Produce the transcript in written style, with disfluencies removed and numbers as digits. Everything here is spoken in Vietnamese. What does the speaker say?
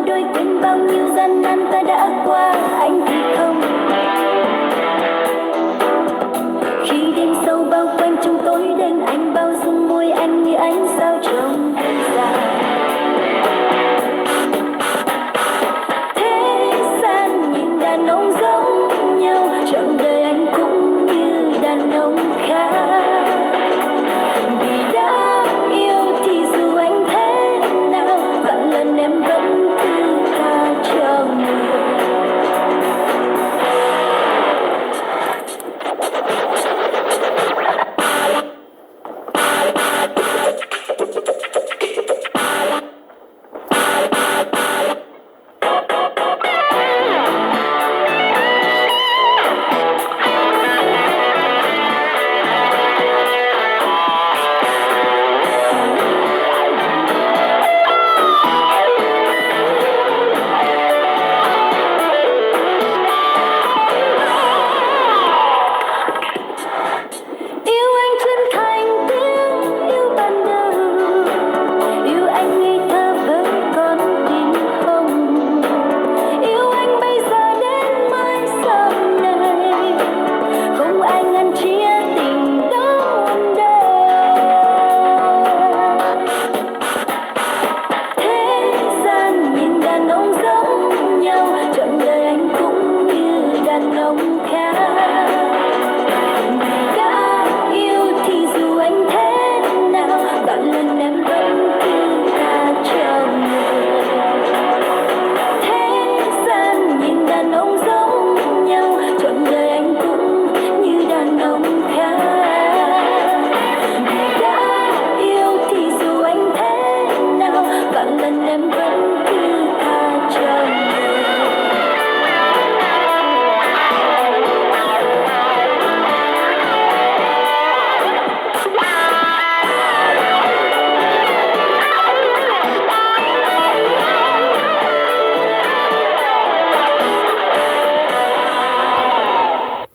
đôi quên bao nhiêu gian nan ta đã qua, anh thì không. Khi đêm sâu bao quanh trong tối đen, anh bao dung môi anh như ánh sao trông.